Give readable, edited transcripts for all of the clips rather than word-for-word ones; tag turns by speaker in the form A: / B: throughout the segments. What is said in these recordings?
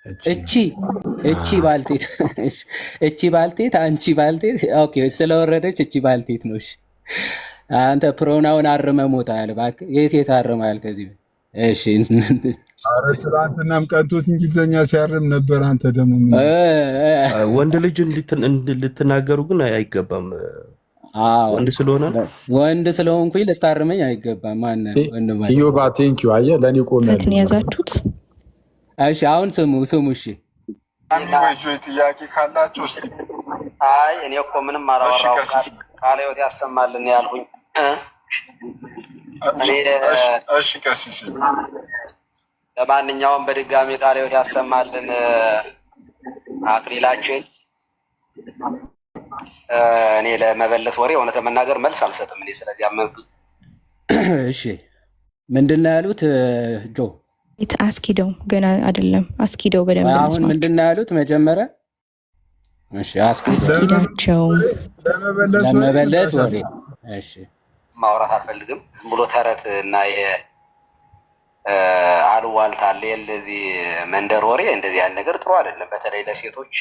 A: እቺ ባልቴት እቺ ባልቴት አንቺ ባልቴት ኦኬ ስለወረደች እቺ ባልቴት ነው። እሺ አንተ ፕሮናውን አርመ ሞታ ያለ እባክህ የት አርመሃል ከዚህ? እሺ
B: ኧረ ትናንትናም ቀንቶት እንግሊዘኛ ሲያርም ነበር። አንተ ደግሞ
C: ወንድ ልጅ ልትናገሩ ግን አይገባም። ወንድ
A: ስለሆንኩኝ ልታርመኝ አይገባም። ማን ወንድማችን
B: ኢዮባ ቴንኪው። አየህ ለኔ ቆመልኝ
D: ያዛችሁት።
A: እሺ አሁን ስሙ። እሺ
E: አንዲወይ ጥያቄ ካላችሁ እስቲ።
F: አይ እኔ እኮ ምንም አላወራሁም። ቃለ ሕይወት ያሰማልን ያልሁኝ።
E: እሺ ቀሲስ፣
F: ለማንኛውም በድጋሚ ቃለ ሕይወት ያሰማልን አክሊላችን። እኔ ለመበለት ወሬ እውነት ለመናገር መልስ አልሰጥም። እኔ ስለዚህ አመንኩ።
A: እሺ ምንድነው ያሉት ጆ?
D: አስኪደው ገና አይደለም። አስኪደው በደንብ ነው።
A: አሁን ምንድነው ያሉት መጀመሪያ? እሺ
D: አስኪዳቸው
A: ለመበለት ወሬ። እሺ
F: ማውራት አልፈልግም። ዝም ብሎ ተረት እና ይሄ አሉባልታ አለ የለዚህ መንደር ወሬ፣ እንደዚህ ያለ ነገር ጥሩ አይደለም። በተለይ ለሴቶች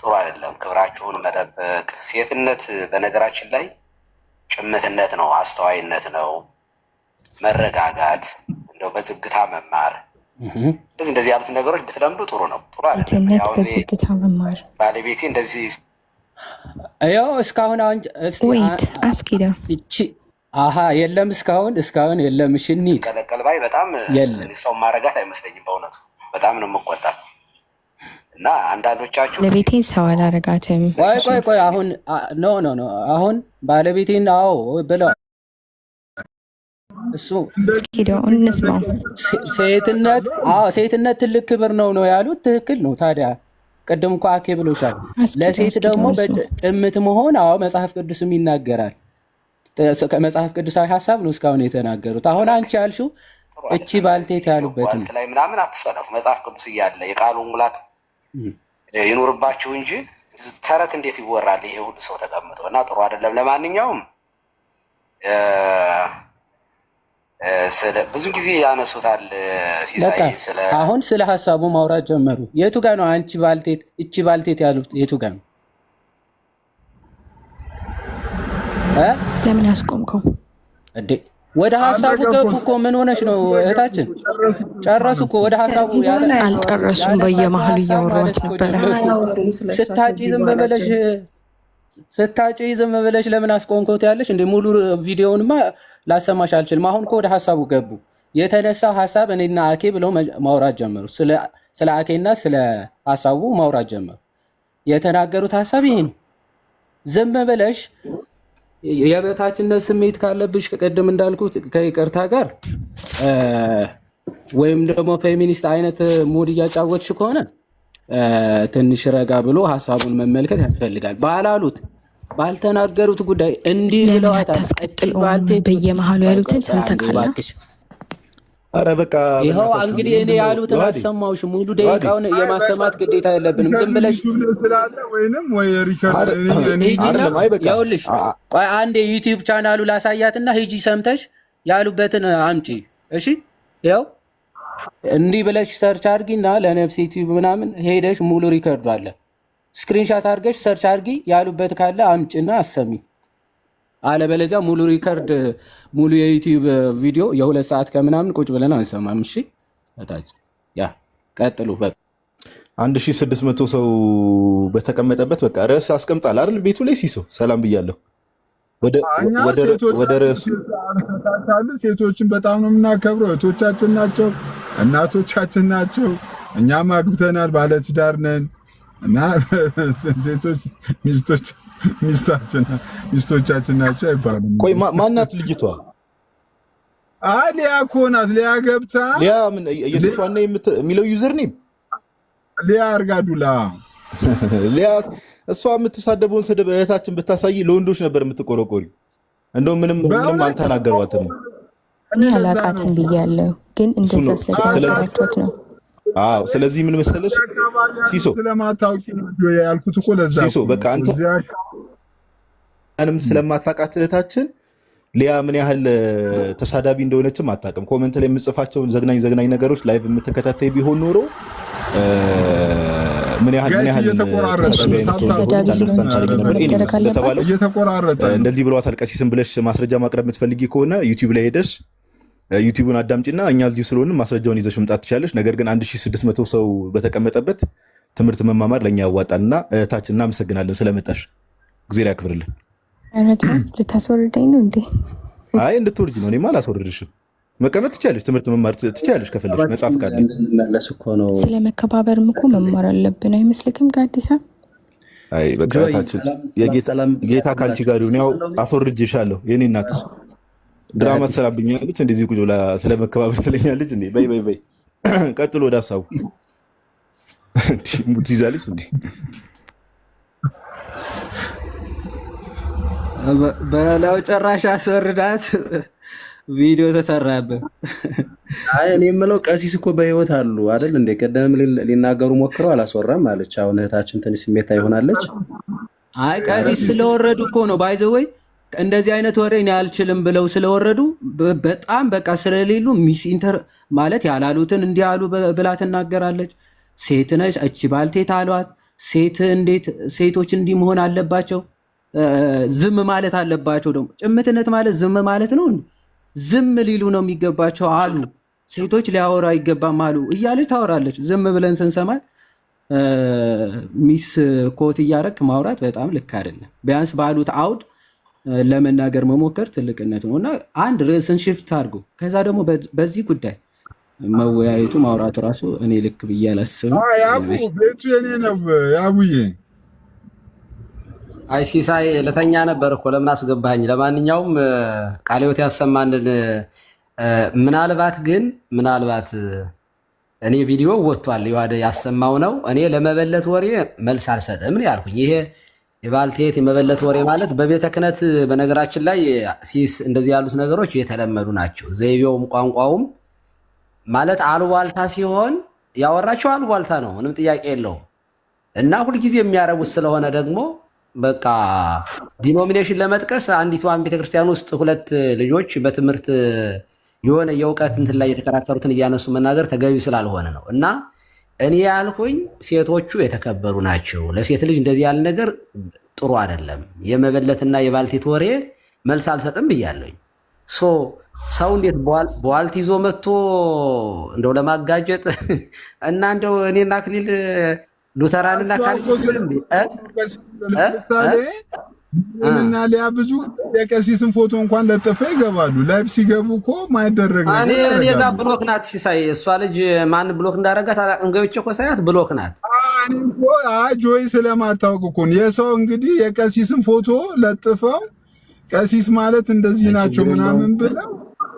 F: ጥሩ አይደለም። ክብራችሁን መጠበቅ። ሴትነት በነገራችን ላይ ጭምትነት ነው፣ አስተዋይነት ነው፣ መረጋጋት፣ እንደው በዝግታ መማር፣ እንደዚህ ያሉት ነገሮች ብትለምዱ ጥሩ ነው። ጥሩ አይደለም።
D: በዝግታ መማር
F: ባለቤቴ እንደዚህ
A: ያው እስካሁን
D: አስኪዳ
A: የለም እስካሁን የለም። እሺ እንሂድ።
F: ቀለቀል ባይ በጣም ሰው ማረጋት አይመስለኝም በእውነቱ። በጣም ነው የምቆጣት። እና አንዳንዶቻችሁ
D: ለቤቴ ሰው አላረጋትም።
A: ቆይ አሁን ኖ አሁን ባለቤቴን ብለው እሱ
D: እንስማው።
A: ሴትነት ትልቅ ክብር ነው ያሉት ትክክል ነው። ታዲያ ቅድም እኮ አኬ ብሎሻል። ለሴት ደግሞ ጭምት መሆን መጽሐፍ ቅዱስም ይናገራል። መጽሐፍ ቅዱሳዊ ሀሳብ ነው እስካሁን የተናገሩት። አሁን አንቺ ያልሽው እቺ ባልቴት ያሉበት
F: ላይ ምናምን አትሰለፉ። መጽሐፍ ቅዱስ እያለ የቃሉ ሙላት ይኖርባችሁ እንጂ ተረት እንዴት ይወራል? ይሄ ሁሉ ሰው ተቀምጦ እና ጥሩ አይደለም። ለማንኛውም ብዙ ጊዜ ያነሱታል ሲሳይ።
A: አሁን ስለ ሀሳቡ ማውራት ጀመሩ። የቱ ጋር ነው አንቺ ባልቴት እቺ ባልቴት ያሉት? የቱ ጋር ነው?
D: ለምን አስቆምከው
A: እንዴ? ወደ ሀሳቡ ገቡ እኮ። ምን ሆነሽ ነው እህታችን? ጨረሱ እኮ ወደ ሀሳቡ።
D: አልጨረሱም። በየመሀሉ እያወሯት ነበረ።
A: ስታጪ ዝም ብለሽ ለምን አስቆምከው ያለሽ እንዴ? ሙሉ ቪዲዮውንማ ላሰማሽ አልችልም። አሁን እኮ ወደ ሀሳቡ ገቡ። የተነሳው ሀሳብ እኔና አኬ ብለው ማውራት ጀመሩ። ስለ አኬና ስለ ሀሳቡ ማውራት ጀመሩ። የተናገሩት ሀሳብ ይሄ ነው። ዝም ብለሽ የበታችነት ስሜት ካለብሽ ቅድም እንዳልኩት ከይቅርታ ጋር ወይም ደግሞ ፌሚኒስት አይነት ሙድ እያጫወትሽ ከሆነ ትንሽ ረጋ ብሎ ሀሳቡን መመልከት ያስፈልጋል። ባላሉት ባልተናገሩት ጉዳይ እንዲህ ብለዋታል።
D: በየመሀሉ ያሉትን ሰምተካላ።
C: ኧረ በቃ
A: ይኸው እንግዲህ እኔ ያሉትን አሰማሁሽ። ሙሉ ደቂቃውን የማሰማት ግዴታ የለብንም። ዝም ብለሽ ይኸውልሽ፣ ቆይ አንድ የዩቲዩብ ቻናሉ ላሳያትና ሂጂ ሰምተሽ ያሉበትን አምጪ። እሺ ይኸው እንዲህ ብለሽ ሰርች አድርጊና ለነፍሴ ዩቲዩብ ምናምን ሄደሽ ሙሉ ሪከርዱ አለ። ስክሪንሻት አድርገሽ ሰርች አድርጊ፣ ያሉበት ካለ አምጪና አሰሚ። አለበለዚያ ሙሉ ሪከርድ ሙሉ የዩቲዩብ ቪዲዮ የ2 ሰዓት ከምናምን ቁጭ ብለን አንሰማም። እሺ ታች ያ ቀጥሉ። በቃ
C: 1600 ሰው በተቀመጠበት በቃ ርዕስ አስቀምጣል አይደል? ቤቱ ላይ ሲሶ ሰላም ብያለሁ። ወደ ርዕሱ
B: ሴቶችን በጣም ነው የምናከብረው። እህቶቻችን ናቸው፣ እናቶቻችን ናቸው። እኛም አግብተናል፣ ባለትዳር ነን እና ሴቶች ሚስቶቻችን ናቸው አይባልም።
C: ቆይ ማናት ልጅቷ?
B: ሊያ እኮ ናት። ሊያ ገብታ
C: ሊያ ምን የሴቷና የሚለው ዩዘር ኔም
B: ሊያ አርጋዱላ።
C: ሊያ እሷ የምትሳደበውን ስድብ እህታችን ብታሳይ ለወንዶች ነበር የምትቆረቆሪ። እንደው ምንም አልተናገሯትም።
D: እኔ አላቃትም ብያለሁ፣ ግን እንደዛ ስለተናገራችሁት ነው።
C: ስለዚህ ምን መሰለሽ ሲሶ
B: ስለማታውቂ ነው ያልኩት እኮ ለዛ
C: ሲሶ በቃ አንተ አንተም ስለማታውቃት እህታችን ሊያ ምን ያህል ተሳዳቢ እንደሆነችም አታውቅም። ኮሜንት ላይ የምጽፋቸውን ዘግናኝ ነገሮች ላይቭ የምትከታተይ ቢሆን ኖሮ ምን ያህል እንደዚህ ብለዋታል ቀሲስም ብለሽ ማስረጃ ማቅረብ የምትፈልጊ ከሆነ ዩቲዩብ ላይ ሄደሽ ዩቲዩብን አዳምጪና እኛ እዚሁ ስለሆነ ማስረጃውን ይዘሽ መምጣት ትችላለሽ። ነገር ግን 1600 ሰው በተቀመጠበት ትምህርት መማማር ለኛ ያዋጣልና እህታችን እናመሰግናለን ስለመጣሽ። እግዚአብሔር ያክብርልን።
D: ልታስወርደኝ ነው እንዴ?
C: አይ እንድትወርጂ ነው። እኔማ አላስወርድሽም። መቀመጥ ትችላለሽ፣ ትምህርት መማር ትችላለሽ ከፈለግሽ መጽሐፍ ካለ።
D: ስለ መከባበርም እኮ መማር አለብን አይመስልክም? ጋዲሳ
C: አይ በቃ እህታችን ጌታ ካንቺ ጋር ይሁን። ያው አስወርድሻለሁ የኔ እናትስ ድራማ ትሰራብኛለች እንደዚህ ቁጭ ብላ ስለ መከባበር ትለኛለች እንዴ? በይ በይ በይ ቀጥሎ ወደ ሀሳቡ ሙት ይዛለች እንዴ?
A: በላው ጨራሽ አስወርዳት ቪዲዮ ተሰራበት።
G: አይ እኔ የምለው ቀሲስ እኮ በህይወት አሉ አይደል እንዴ? ቀደም ሊናገሩ ሞክረው አላስወራም አለች። አሁን እህታችን ትንሽ ስሜታ ይሆናለች።
A: አይ ቀሲስ ስለወረዱ እኮ ነው ባይዘወይ እንደዚህ አይነት ወሬ እኔ አልችልም ብለው ስለወረዱ በጣም በቃ ስለሌሉ ሚስ ኢንተር ማለት ያላሉትን እንዲህ አሉ ብላ ትናገራለች። ሴት ነች እቺ ባልቴት አሏት። ሴት እንዴት ሴቶች እንዲህ መሆን አለባቸው? ዝም ማለት አለባቸው። ደግሞ ጭምትነት ማለት ዝም ማለት ነው። ዝም ሊሉ ነው የሚገባቸው አሉ። ሴቶች ሊያወራ አይገባም አሉ እያለች ታወራለች። ዝም ብለን ስንሰማት ሚስ ኮት እያረክ ማውራት በጣም ልክ አይደለም። ቢያንስ ባሉት አውድ ለመናገር መሞከር ትልቅነት ነው እና አንድ ርዕስን ሽፍት አድርጎ ከዛ ደግሞ በዚህ ጉዳይ መወያየቱ ማውራቱ ራሱ እኔ ልክ ብዬ አላስብም።
B: ቤቱ የኔ ነው ያቡዬ።
F: አይ ሲሳይ ለተኛ ነበር እኮ ለምን አስገባኝ? ለማንኛውም ቃለ ሕይወት ያሰማንን። ምናልባት እኔ ቪዲዮ ወጥቷል ያሰማው ነው። እኔ ለመበለት ወሬ መልስ አልሰጥም ነው ያልኩኝ። ይሄ የባልቴት የመበለት ወሬ ማለት በቤተ ክህነት በነገራችን ላይ ሲስ እንደዚህ ያሉት ነገሮች የተለመዱ ናቸው። ዘይቤውም ቋንቋውም ማለት አሉባልታ ሲሆን ያወራቸው አሉባልታ ነው፣ ምንም ጥያቄ የለውም። እና ሁልጊዜ የሚያረጉት ስለሆነ ደግሞ በቃ ዲኖሚኔሽን ለመጥቀስ አንዲቷን ቤተክርስቲያን ውስጥ ሁለት ልጆች በትምህርት የሆነ የእውቀት እንትን ላይ የተከራከሩትን እያነሱ መናገር ተገቢ ስላልሆነ ነው። እና እኔ ያልኩኝ ሴቶቹ የተከበሩ ናቸው። ለሴት ልጅ እንደዚህ ያለ ነገር ጥሩ አይደለም። የመበለትና የባልቴት ወሬ መልስ አልሰጥም ብያለሁኝ። ሰው እንዴት በዋልት ይዞ መጥቶ እንደው ለማጋጀጥ እና እንደው እኔና አክሊል ሉተራንና
B: እና ሊያ ብዙ የቀሲስን ፎቶ እንኳን ለጥፈ ይገባሉ። ላይቭ ሲገቡ እኮ ማይደረግ ነው።
F: እኔ ጋር ብሎክ ናት ሲሳይ። እሷ ልጅ ማን ብሎክ እንዳደረጋት አላውቅም። ገብቼ እኮ ሳያት ብሎክ ናት።
B: ጆይ ስለማታውቅ እኮ የሰው እንግዲህ የቀሲስን ፎቶ ለጥፈው ቀሲስ ማለት እንደዚህ ናቸው ምናምን ብለው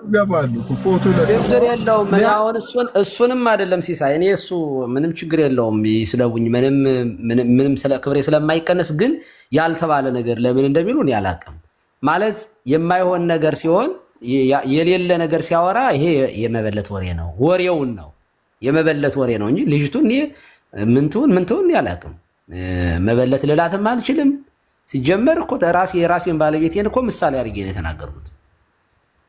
B: ይገባሉ። ፎቶ
F: ችግር የለውም። አሁን እሱንም አይደለም ሲሳይ፣ እኔ እሱ ምንም ችግር የለውም ይስለቡኝ፣ ምንም ስለ ክብሬ ስለማይቀነስ። ግን ያልተባለ ነገር ለምን እንደሚሉ እኔ አላውቅም። ማለት የማይሆን ነገር ሲሆን የሌለ ነገር ሲያወራ ይሄ የመበለት ወሬ ነው። ወሬውን ነው የመበለት ወሬ ነው እንጂ ልጅቱን እኔ ምንትውን አላውቅም። መበለት ልላትም አልችልም። ሲጀመር እኮ የራሴን ባለቤቴን እኮ ምሳሌ አድርጌ ነው የተናገርኩት።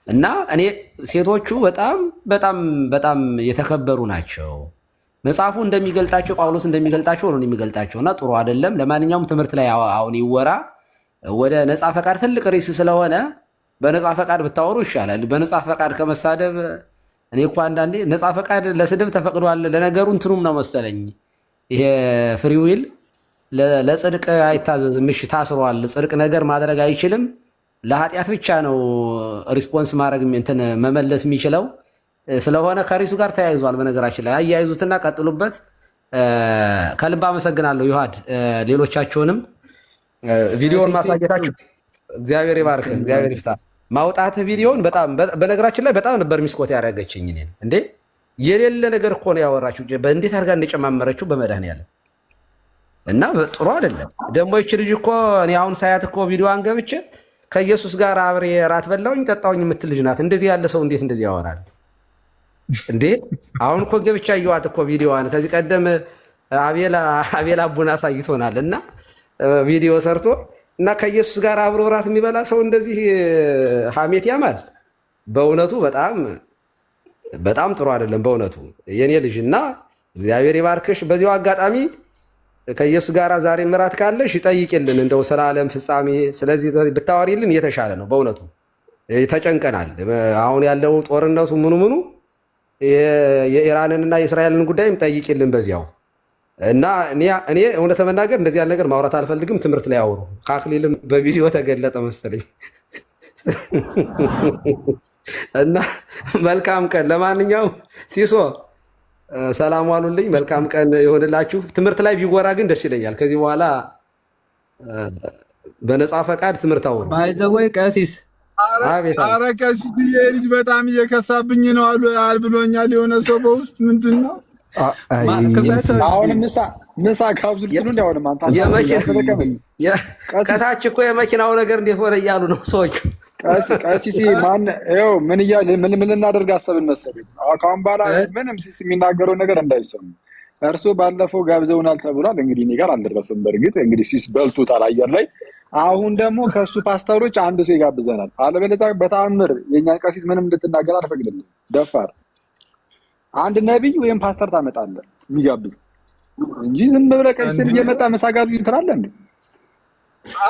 F: እና እኔ ሴቶቹ በጣም በጣም በጣም የተከበሩ ናቸው። መጽሐፉ እንደሚገልጣቸው ጳውሎስ እንደሚገልጣቸው ነው የሚገልጣቸው። እና ጥሩ አይደለም። ለማንኛውም ትምህርት ላይ አሁን ይወራ። ወደ ነፃ ፈቃድ ትልቅ ርዕስ ስለሆነ በነፃ ፈቃድ ብታወሩ ይሻላል። በነፃ ፈቃድ ከመሳደብ እኔ እኮ አንዳንዴ ነፃ ፈቃድ ለስድብ ተፈቅዷል። ለነገሩ እንትኑም ነው መሰለኝ ይሄ ፍሪዊል ለጽድቅ አይታዘዝም። እሺ ታስሯል። ጽድቅ ነገር ማድረግ አይችልም። ለኃጢአት ብቻ ነው ሪስፖንስ ማድረግ እንትን መመለስ የሚችለው ስለሆነ ከሪሱ ጋር ተያይዟል። በነገራችን ላይ አያይዙትና ቀጥሉበት። ከልብ አመሰግናለሁ ዮሐድ። ሌሎቻቸውንም ቪዲዮውን ማሳየታችሁ እግዚአብሔር ይባርክ፣ እግዚአብሔር ይፍታ። ማውጣት ቪዲዮውን በጣም በነገራችን ላይ በጣም ነበር ሚስኮት ያደረገችኝ እኔን። እንዴ የሌለ ነገር እኮ ነው ያወራችሁ። በእንዴት አድርጋ እንደጨማመረችው በመድኃኒዓለም እና ጥሩ አይደለም። ደግሞ ይች ልጅ እኮ እኔ አሁን ሳያት እኮ ቪዲዮዋን ገብቼ ከኢየሱስ ጋር አብሬ ራት በላውኝ ጠጣውኝ የምትል ልጅ ናት። እንደዚህ ያለ ሰው እንዴት እንደዚህ ያወራል እንዴ? አሁን እኮ ገብቻ እየዋት እኮ ቪዲዮዋን ከዚህ ቀደም አቤላ ቡና አሳይቶናል። እና ቪዲዮ ሰርቶ እና ከኢየሱስ ጋር አብሮ ራት የሚበላ ሰው እንደዚህ ሐሜት ያማል። በእውነቱ በጣም በጣም ጥሩ አይደለም በእውነቱ የኔ ልጅ። እና
H: እግዚአብሔር ይባርክሽ። በዚሁ አጋጣሚ ከኢየሱስ ጋር ዛሬ ምራት ካለሽ ይጠይቅልን እንደው ስለ ዓለም ፍጻሜ ስለዚህ ብታወሪልን የተሻለ ነው። በእውነቱ ተጨንቀናል። አሁን ያለው ጦርነቱ ምኑ የኢራንንና የእስራኤልን ጉዳይም ጠይቅልን በዚያው እና እኔ እውነት ለመናገር እንደዚህ ያለ ነገር ማውራት አልፈልግም። ትምህርት ላይ አውሩ። ከአክሊልም በቪዲዮ ተገለጠ መሰለኝ እና መልካም ቀን። ለማንኛውም ሲሶ ሰላም ዋሉልኝ። መልካም ቀን ይሆንላችሁ። ትምህርት ላይ ቢወራ ግን ደስ ይለኛል። ከዚህ በኋላ በነፃ ፈቃድ ትምህርት አውሩ።
A: ባይዘወይ ቀሲስ
B: ኧረ ቀሲስ ልጅ በጣም እየከሳብኝ ነው አሉ ብሎኛል። የሆነ ሰው በውስጥ ምንድን ነው
I: አሁን ምሳ ካብዙ ልትሉ እንዲያውንም
H: ከታች እኮ የመኪናው ነገር እንዴት ሆነ እያሉ ነው ሰዎች።
I: ቀሲስ ምን ልናደርግ አሰብን መሰለኝ። ከአሁን በኋላ ምንም ሲስ የሚናገረው ነገር እንዳይሰሙ እርሱ ባለፈው ጋብዘውናል ተብሏል። እንግዲህ እኔ ጋር አልደረሰም። በእርግጥ እንግዲህ ሲስ በልቶታል አየር ላይ። አሁን ደግሞ ከእሱ ፓስተሮች አንድ ሰው ይጋብዘናል። አለበለዚያ በተአምር የእኛን ቀሲስ ምንም እንድትናገር አልፈቅድልም። ደፋር አንድ ነቢይ ወይም ፓስተር ታመጣለህ የሚጋብዝ እንጂ ዝም ብለህ ቀሲስን እየመጣ ምሳ ጋብዙኝ ትላለህ እንዴ?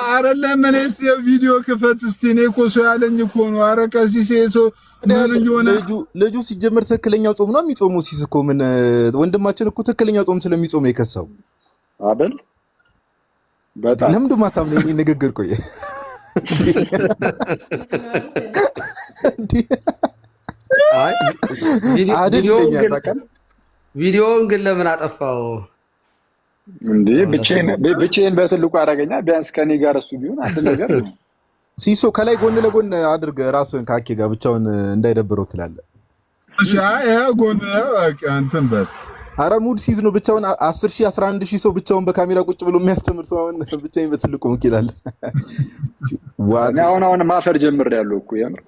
B: ኧረ ለምን እስቲ ቪዲዮ ክፈት እስቲ። እኔ እኮ ሰው ያለኝ እኮ ነው። ኧረ ቀሲስ ሰው ምን ይሆነ?
C: ልጁ ሲጀምር ትክክለኛው ጾም ነው የሚጾመው። ሲስ እኮ ምን ወንድማችን እኮ ትክክለኛው ጾም ስለሚጾም ነው የከሳው
I: አይደል? በጣም
C: ለምን ደማታም ነው ንግግር ቆየ
H: ቪዲዮውን ግን ለምን አጠፋው
I: እንዴ? ብቻዬን በትልቁ አደረገኛ። ቢያንስ ከኔ ጋር እሱ ቢሆን አንድ ነገር ነው።
C: ሲሶ ከላይ ጎን ለጎን አድርገ ራስን ከአኬ ጋር ብቻውን እንዳይደብረው ትላለህ።
B: እሺ ይሄ ጎን እንትን በል።
C: ኧረ ሙድ ሲዝ ነው ብቻውን 10,000 11,000 ሰው ብቻውን በካሜራ ቁጭ ብሎ የሚያስተምር ሰው አሁን ብቻዬን በትልቁ ይላል።
I: አሁን ማፈር ጀምሬያለሁ እኮ የምር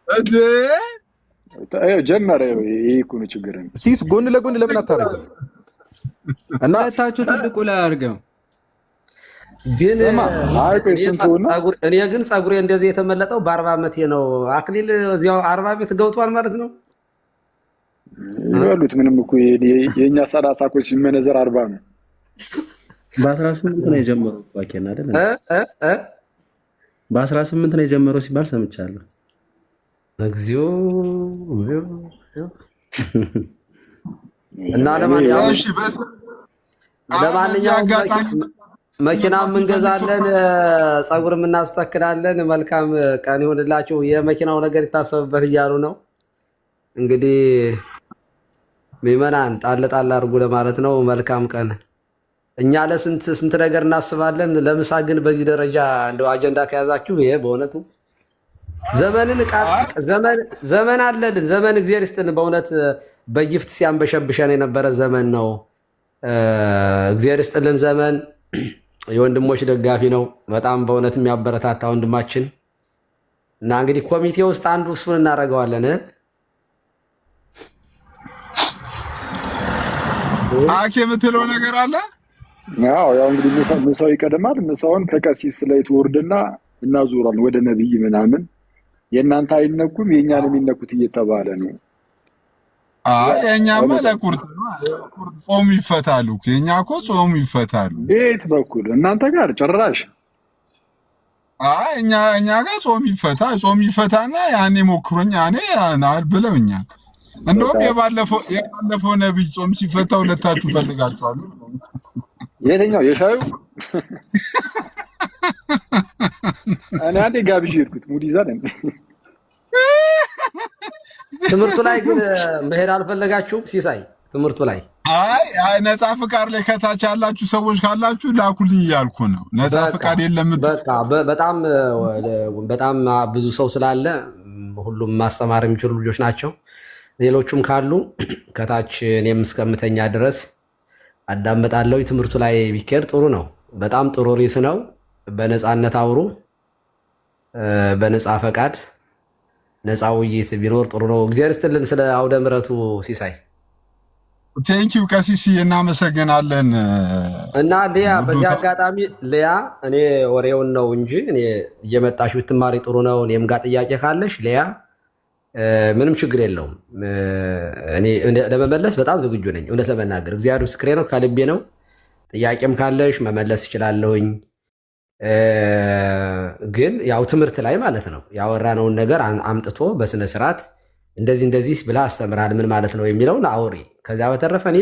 B: እንዴ
I: ጀመረ። ይሄ እኮ ነው ችግር።
C: ሲስ ጎን ለጎን ለምን አታረግም?
A: እና ታችሁ ትልቁ ላይ አድርገው
H: ግን እኔ ግን ፀጉሬ እንደዚህ የተመለጠው በ40 ዓመቴ ነው። አክሊል እዚያው 40 ቤት ገብቷል ማለት ነው
I: ይሉት። ምንም እኮ የኛ 30 እኮ ሲመነዘር 40 ነው።
G: በ18 ነው የጀመረው እኮ አኬና አይደል? በ18 ነው የጀመረው ሲባል ሰምቻለሁ። እግዚኦ
H: እና ለማንኛውም መኪናም እንገዛለን፣ ፀጉርም እናስተክላለን። መልካም ቀን ይሆንላችሁ። የመኪናው ነገር ይታሰብበት እያሉ ነው እንግዲህ ምዕመናን ጣል ጣል አድርጉ ለማለት ነው። መልካም ቀን። እኛ ለስንት ነገር እናስባለን። ለምሳ ግን በዚህ ደረጃ እንደው አጀንዳ ከያዛችሁ ይሄ በእውነቱ ዘመን አለልን። ዘመን እግዚአብሔር ይስጥን። በእውነት በጊፍት ሲያንበሸብሸን የነበረ ዘመን ነው። እግዚአብሔር ይስጥልን። ዘመን የወንድሞች ደጋፊ ነው። በጣም በእውነት የሚያበረታታ ወንድማችን እና እንግዲህ ኮሚቴ ውስጥ አንዱ እሱን እናደርገዋለን።
B: አኬ የምትለው ነገር አለ?
I: ያው እንግዲህ ምሳው ይቀድማል። ምሳውን ከቀሲስ ላይ ትወርድና እናዞራለን ወደ ነብይ ምናምን። የእናንተ አይነኩም የእኛን የሚነኩት እየተባለ ነው።
B: የእኛማ ለቁርጥ ጾም ይፈታሉ። የእኛ እኮ ጾም ይፈታሉ።
I: ቤት በኩል እናንተ ጋር ጭራሽ
B: እኛ ጋር ጾም ይፈታና ያኔ ሞክሮኛ እኔ ብለውኛል። እንደውም የባለፈው ነብይ ጾም ሲፈታ ሁለታችሁ ፈልጋችኋል።
I: የትኛው የሻዩ? እኔ አንዴ ጋብዥ ሄድኩት ሙድ ይዛል።
H: ትምህርቱ ላይ ግን መሄድ አልፈለጋችሁም? ሲሳይ ትምህርቱ ላይ
B: አይ ነፃ ፍቃድ ላይ ከታች ያላችሁ ሰዎች ካላችሁ ላኩልኝ እያልኩ ነው። ነፃ ፍቃድ የለም።
H: በጣም ብዙ ሰው ስላለ ሁሉም ማስተማር የሚችሉ ልጆች ናቸው። ሌሎቹም ካሉ ከታች እኔም እስከምተኛ ድረስ አዳምጣለሁ። ትምህርቱ ላይ ቢኬድ ጥሩ ነው። በጣም ጥሩ ርዕስ ነው። በነፃነት አውሩ፣ በነፃ ፈቃድ ነፃ ውይይት ቢኖር ጥሩ ነው። እግዚአብሔር ይስጥልን። ስለ አውደ ምሕረቱ ሲሳይ
B: ቴንኪው ቀሲስ እናመሰግናለን።
H: እና ሊያ በዚህ አጋጣሚ ሊያ እኔ ወሬውን ነው እንጂ እኔ እየመጣሽ ብትማሪ ጥሩ ነው። እኔም ጋር ጥያቄ ካለሽ ሊያ ምንም ችግር የለውም። እኔ ለመመለስ በጣም ዝግጁ ነኝ። እውነት ለመናገር እግዚአብሔር ምስክሬ ነው፣ ከልቤ ነው። ጥያቄም ካለሽ መመለስ እችላለሁኝ። ግን ያው ትምህርት ላይ ማለት ነው ያወራነውን ነገር አምጥቶ በስነ ስርዓት እንደዚህ ብላ አስተምራል ምን ማለት ነው የሚለውን አውሪ። ከዚያ በተረፈ እኔ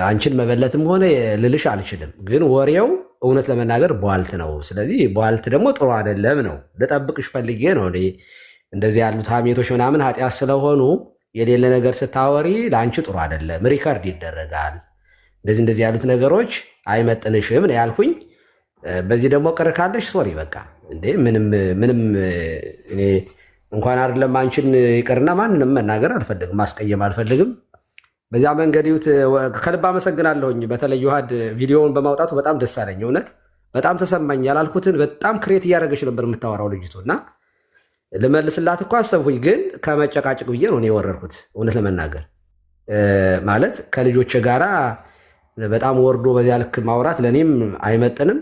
H: አንቺን መበለትም ሆነ ልልሽ አልችልም። ግን ወሬው እውነት ለመናገር ቧልት ነው። ስለዚህ ቧልት ደግሞ ጥሩ አይደለም ነው። ልጠብቅሽ ፈልጌ ነው። እንደዚህ ያሉት ሀሜቶች ምናምን ኃጢአት ስለሆኑ የሌለ ነገር ስታወሪ ለአንቺ ጥሩ አይደለም፣ ሪከርድ ይደረጋል። እንደዚህ ያሉት ነገሮች አይመጥንሽም ነው ያልኩኝ። በዚህ ደግሞ ቅር ካለሽ ሶሪ በቃ እንዴ ምንም እኔ እንኳን አይደለም አንቺን ይቅርና ማንንም መናገር አልፈልግም፣ ማስቀየም አልፈልግም። በዚያ መንገድ ይሁት ከልብ አመሰግናለሁኝ። በተለይ ዮሐድ ቪዲዮውን በማውጣቱ በጣም ደስ አለኝ። እውነት በጣም ተሰማኝ። ያላልኩትን በጣም ክሬት እያደረገች ነበር የምታወራው ልጅቱ እና ልመልስላት እኮ አሰብኩኝ፣ ግን ከመጨቃጭቅ ብዬ ነው የወረድኩት። እውነት ለመናገር ማለት ከልጆች ጋራ በጣም ወርዶ በዚያ ልክ ማውራት ለእኔም አይመጥንም፣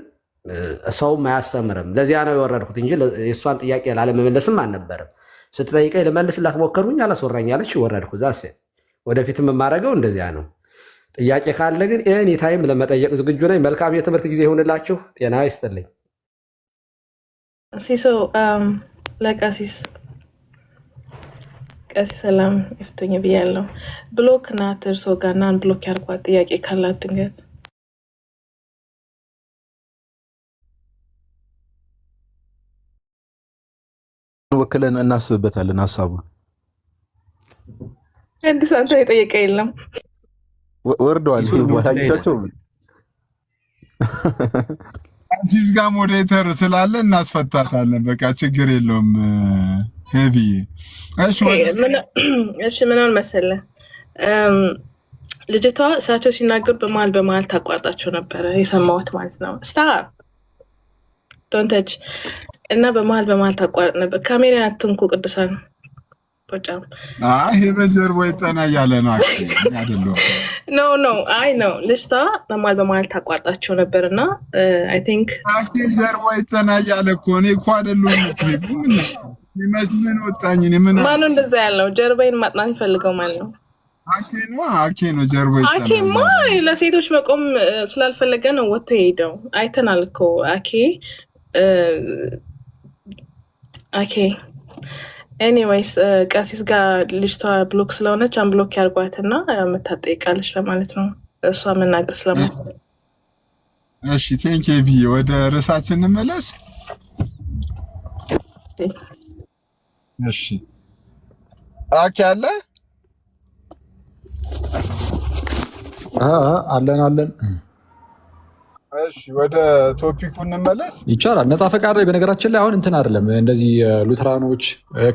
H: ሰውም አያስተምርም። ለዚያ ነው የወረድኩት እንጂ የእሷን ጥያቄ ላለመመለስም አልነበረም። ስትጠይቀኝ ልመልስላት ሞከርኩኝ፣ አላስወራኛለች፣ ወረድኩ። ዛሴ ወደፊትም የማደርገው እንደዚያ ነው። ጥያቄ ካለ ግን ኤኒ ታይም ለመጠየቅ ዝግጁ ነኝ። መልካም የትምህርት ጊዜ ይሁንላችሁ። ጤና ይስጥልኝ።
J: ሲሶ ለቀሲስ ሰላም ይፍቱኝ ብያለሁ። ብሎክ ናት እርሶ ጋር ናን ብሎክ ያርጓት ጥያቄ ካላት ድንገት
C: ወክለን እናስብበታለን ሀሳቡን።
J: አዲስ አንተ የጠየቀ የለም
C: ወርደዋል። ዋታቸው
B: አዚዝ ጋር ሞዴሬተር ስላለ እናስፈታታለን። በቃ ችግር የለውም። ሄቪ
J: እሺ ምናምን መሰለ ልጅቷ እሳቸው ሲናገሩ በመሀል ታቋርጣቸው ነበረ የሰማሁት ማለት ነው። ስታፕ ዶንት ተች እና በመሀል ታቋርጥ ነበር። ካሜራ አትንኩ ቅዱሳን በጣም
B: ይሄ በጀርባ ይጠና እያለ ነው አይደለም?
J: ኖ አይ ነው ልጅቷ በመሀል ታቋርጣቸው ነበር እና አይ ቲንክ
B: ጀርባ ይጠና እያለ እኮ እኔ እኮ አይደለሁም እኮ ምን ወጣኝ?
J: ማነው እንደዛ ያለው? ጀርባዬን ማጥናት ይፈልገው ማን ነው?
B: አኬ ነው ጀርባ ይጠና።
J: አኬማ ለሴቶች መቆም ስላልፈለገ ነው ወጥቶ ሄደው አይተናል እኮ አኬ ኤኒዌይስ ቀሲስ ጋር ልጅቷ ብሎክ ስለሆነች አንብሎክ ያርጓትና የምታጠይቃለች ለማለት ነው። እሷ መናገር ስለማለት ነው።
B: እሺ ቴንክ ቢ ወደ ርዕሳችን እንመለስ። እሺ አኬ አለ
K: አለን
B: እሺ ወደ ቶፒኩ እንመለስ
K: ይቻላል። ነፃ ፈቃድ ላይ በነገራችን ላይ አሁን እንትን አይደለም እንደዚህ ሉትራኖች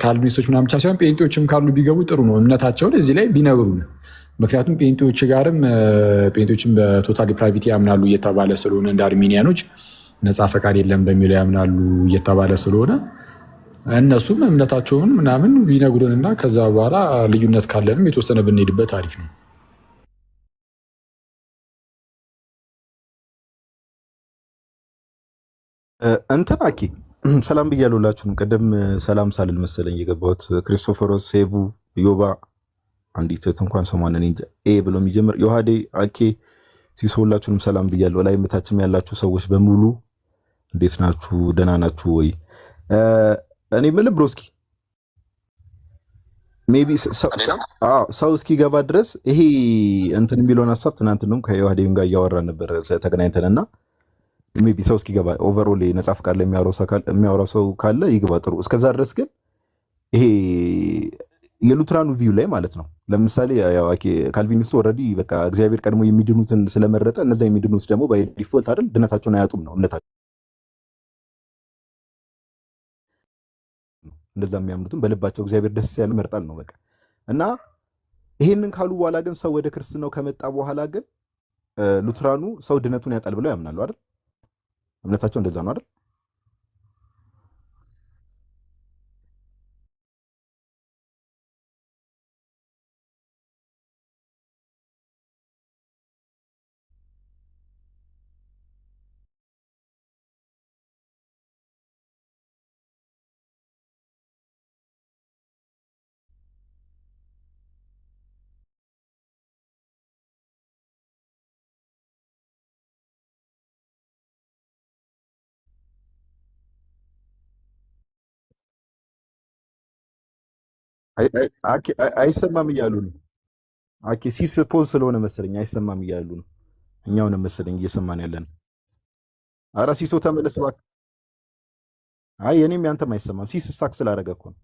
K: ካልቪኒስቶች ምናምን ብቻ ሳይሆን ጴንጤዎችም ካሉ ቢገቡ ጥሩ ነው፣ እምነታቸውን እዚህ ላይ ቢነግሩን። ምክንያቱም ጴንጤዎችም በቶታል ዲፕራቪቲ ያምናሉ እየተባለ ስለሆነ እንደ አርሜኒያኖች ነፃ ፈቃድ የለም በሚለው ያምናሉ እየተባለ ስለሆነ እነሱም እምነታቸውን ምናምን ቢነግሩንና ከዛ በኋላ ልዩነት ካለንም የተወሰነ ብንሄድበት አሪፍ ነው።
C: እንትን አኪ ሰላም ብያለሁላችሁም። ቅድም ሰላም ሳልል መሰለኝ የገባሁት። ክሪስቶፈሮስ፣ ሴቡ፣ ዮባ አንዲት እህት እንኳን ሰማንን እንጂ ብሎ የሚጀምር ዮሐዴ፣ አኬ፣ ሲሶ ሁላችሁንም ሰላም ብያለሁ። ላይ መታችም ያላችሁ ሰዎች በሙሉ እንዴት ናችሁ? ደህና ናችሁ ወይ? እኔ የምልህ ብሮስኪ ሜቢ ሰው እስኪገባ ድረስ ይሄ እንትን የሚለውን ሀሳብ ትናንት ነው ከዮሐዴም ጋር እያወራን ነበር ተገናኝተንና ሜቢ ሰው እስኪገባ ኦቨርኦል ነፃ ፈቃድ ላይ የሚያወራው ሰው ካለ ይግባ። ጥሩ። እስከዛ ድረስ ግን ይሄ የሉትራኑ ቪው ላይ ማለት ነው። ለምሳሌ ካልቪኒስቱ ኦልሬዲ በቃ እግዚአብሔር ቀድሞ የሚድኑትን ስለመረጠ እነዛ የሚድኑት ደግሞ ባይ ዲፎልት አይደል ድነታቸውን አያጡም ነው እምነታቸው። እንደዛ የሚያምኑትም በልባቸው እግዚአብሔር ደስ ያሉ ይመርጣል ነው በቃ። እና ይሄንን ካሉ በኋላ ግን ሰው ወደ ክርስትናው ከመጣ በኋላ ግን ሉትራኑ ሰው ድነቱን ያጣል ብለው ያምናሉ አይደል? እምነታቸው እንደዛ ነው አይደል? አይሰማም እያሉ ነው። አኬ ሲስ ፖዝ ስለሆነ መሰለኝ አይሰማም እያሉ ነው። እኛውንም መሰለኝ እየሰማን ያለን። ኧረ ሲሶ ተመለስ እባክህ። አይ የኔም ያንተም አይሰማም። ሲስ ሳክ ስላደረገ እኮ ነው።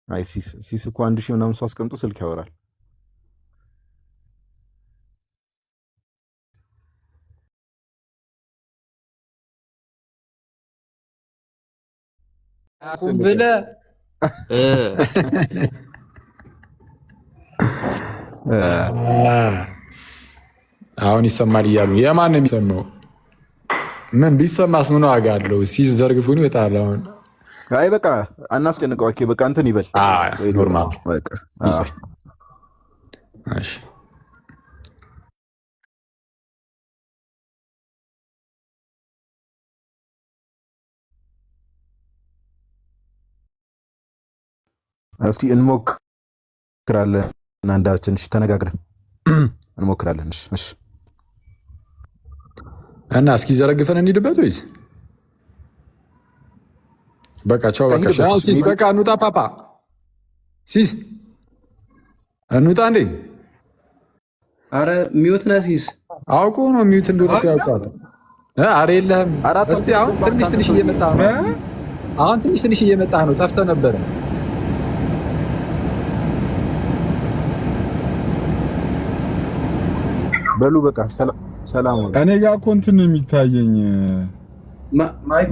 C: አይ ሲስ እኮ 1000 ምናምን ሰው አስቀምጦ ስልክ ያወራል።
K: አቁም ብለህ አሁን ይሰማል እያሉ የማን ነው የሚሰማው? ምን ቢሰማስ ምን ዋጋ አለው? ሲስ ዘርግፉን ይወጣል። አሁን
C: አይ በቃ አናስጨንቀው። ኦኬ በቃ እንትን ይበል።
K: ኖርማል
C: በቃ
K: እሺ
C: እስቲ እንሞክራለን። አንዳችን እሺ ተነጋግረን እንሞክራለን። እሺ
K: እና እስኪ ዘረግፈን እንሂድበት ወይስ በቃ ቻው? በቃ ሲስ በቃ እንውጣ። ፓፓ ሲስ እንውጣ እንዴ?
G: አረ ሚውት ነህ ሲስ።
K: አውቆ ነው ሚውት እንደሆነ ያውቃል። አረ የለህም። እስቲ አሁን ትንሽ እየመጣህ ነው። አሁን ትንሽ እየመጣህ ነው። ጠፍተህ ነበረ።
C: በሉ በቃ ሰላም።
B: እኔ ጋር እኮ እንትን ነው የሚታየኝ
G: ማይክ